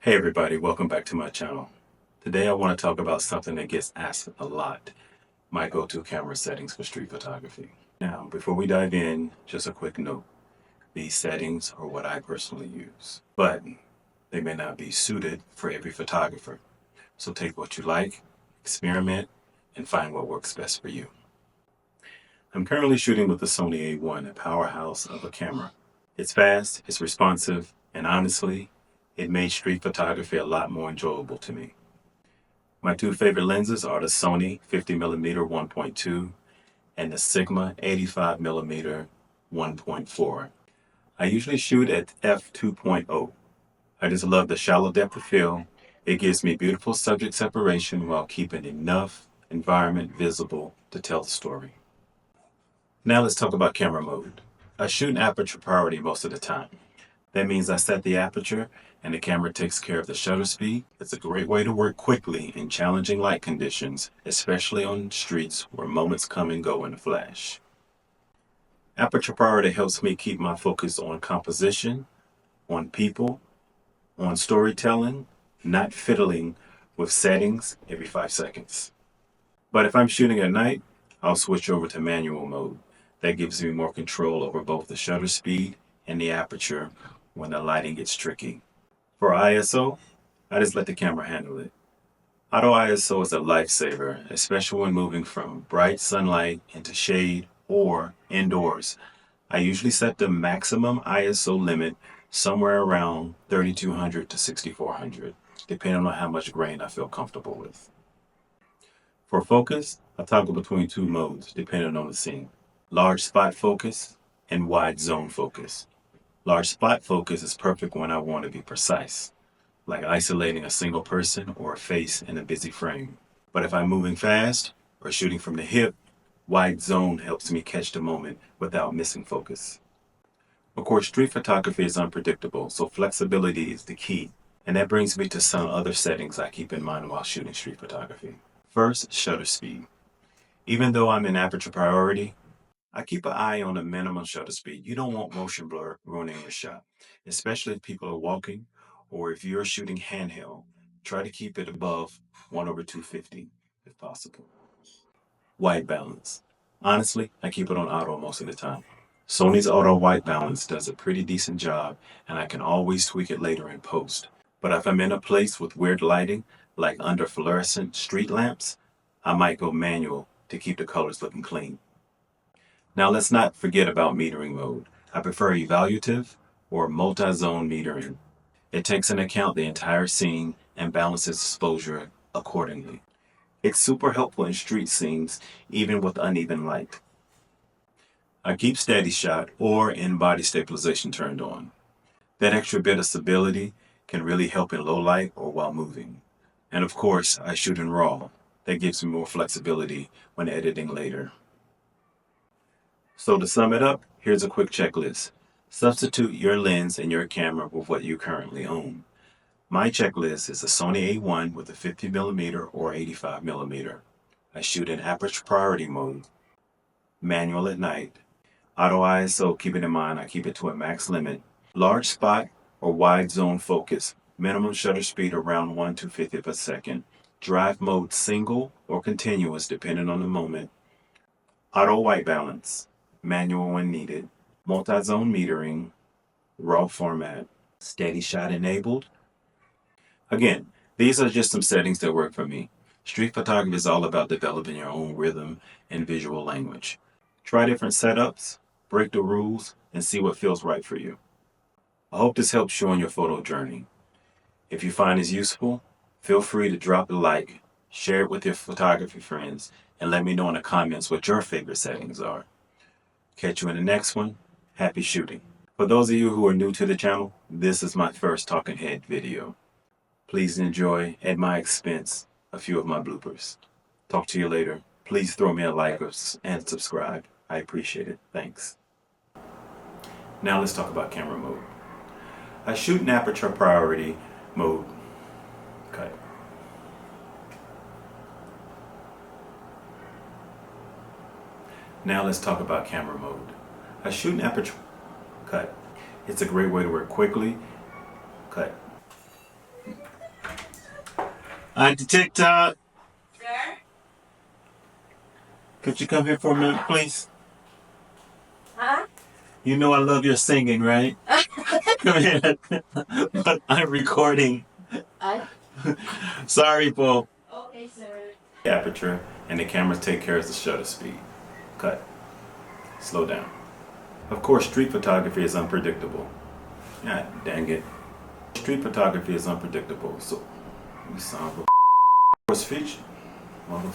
Hey everybody, welcome back to my channel. Today I want to talk about something that gets asked a lot, my go-to camera settings for street photography. Now, before we dive in, just a quick note. These settings are what I personally use, but they may not be suited for every photographer. So take what you like, experiment, and find what works best for you. I'm currently shooting with the Sony A1, a powerhouse of a camera. It's fast, it's responsive, and honestly, it made street photography a lot more enjoyable to me. My two favorite lenses are the Sony 50mm 1.2 and the Sigma 85mm 1.4. I usually shoot at f2.0. I just love the shallow depth of field. It gives me beautiful subject separation while keeping enough environment visible to tell the story. Now let's talk about camera mode. I shoot in aperture priority most of the time. That means I set the aperture and the camera takes care of the shutter speed. It's a great way to work quickly in challenging light conditions, especially on streets where moments come and go in a flash. Aperture priority helps me keep my focus on composition, on people, on storytelling, not fiddling with settings every 5 seconds. But if I'm shooting at night, I'll switch over to manual mode. That gives me more control over both the shutter speed and the aperture when the lighting gets tricky. For ISO, I just let the camera handle it. Auto ISO is a lifesaver, especially when moving from bright sunlight into shade or indoors. I usually set the maximum ISO limit somewhere around 3200 to 6400, depending on how much grain I feel comfortable with. For focus, I toggle between two modes depending on the scene. Large spot focus and wide zone focus. Large spot focus is perfect when I want to be precise, like isolating a single person or a face in a busy frame. But if I'm moving fast or shooting from the hip, wide zone helps me catch the moment without missing focus. Of course, street photography is unpredictable, so flexibility is the key. And that brings me to some other settings I keep in mind while shooting street photography. First, shutter speed. Even though I'm in aperture priority, I keep an eye on the minimum shutter speed. You don't want motion blur ruining your shot, especially if people are walking or if you're shooting handheld. Try to keep it above 1/250 if possible. White balance. Honestly, I keep it on auto most of the time. Sony's auto white balance does a pretty decent job and I can always tweak it later in post. But if I'm in a place with weird lighting, like under fluorescent street lamps, I might go manual to keep the colors looking clean. Now let's not forget about metering mode. I prefer evaluative or multi-zone metering. It takes into account the entire scene and balances exposure accordingly. It's super helpful in street scenes, even with uneven light. I keep steady shot or in-body stabilization turned on. That extra bit of stability can really help in low light or while moving. And of course, I shoot in RAW. That gives me more flexibility when editing later. So to sum it up, here's a quick checklist. Substitute your lens and your camera with what you currently own. My checklist is a Sony A1 with a 50mm or 85mm. I shoot in aperture priority mode, manual at night, auto ISO, keeping in mind I keep it to a max limit, large spot or wide zone focus, minimum shutter speed around 1/250th of a second, drive mode single or continuous depending on the moment, auto white balance, manual when needed, multi-zone metering, RAW format, steady shot enabled. Again, these are just some settings that work for me. Street photography is all about developing your own rhythm and visual language. Try different setups, break the rules, and see what feels right for you. I hope this helps you on your photo journey. If you find this useful, feel free to drop a like, share it with your photography friends, and let me know in the comments what your favorite settings are. Catch you in the next one. Happy shooting. For those of you who are new to the channel, this is my first talking head video. Please enjoy, at my expense, a few of my bloopers. Talk to you later. Please throw me a like and subscribe. I appreciate it. Thanks. Now let's talk about camera mode. I shoot in aperture priority mode. Cut. Now let's talk about camera mode. I shoot in aperture. Cut. It's a great way to work quickly. Cut. Auntie TikTok, Sir? could you come here for a minute, please? Huh? You know I love your singing, right? Come here. But I'm recording. I? Sorry, Paul. Okay, sir. Aperture, and the cameras take care of the shutter speed. Cut. Slow down. Of course, street photography is unpredictable. God dang it. Street photography is unpredictable, so we son of a feature. Mother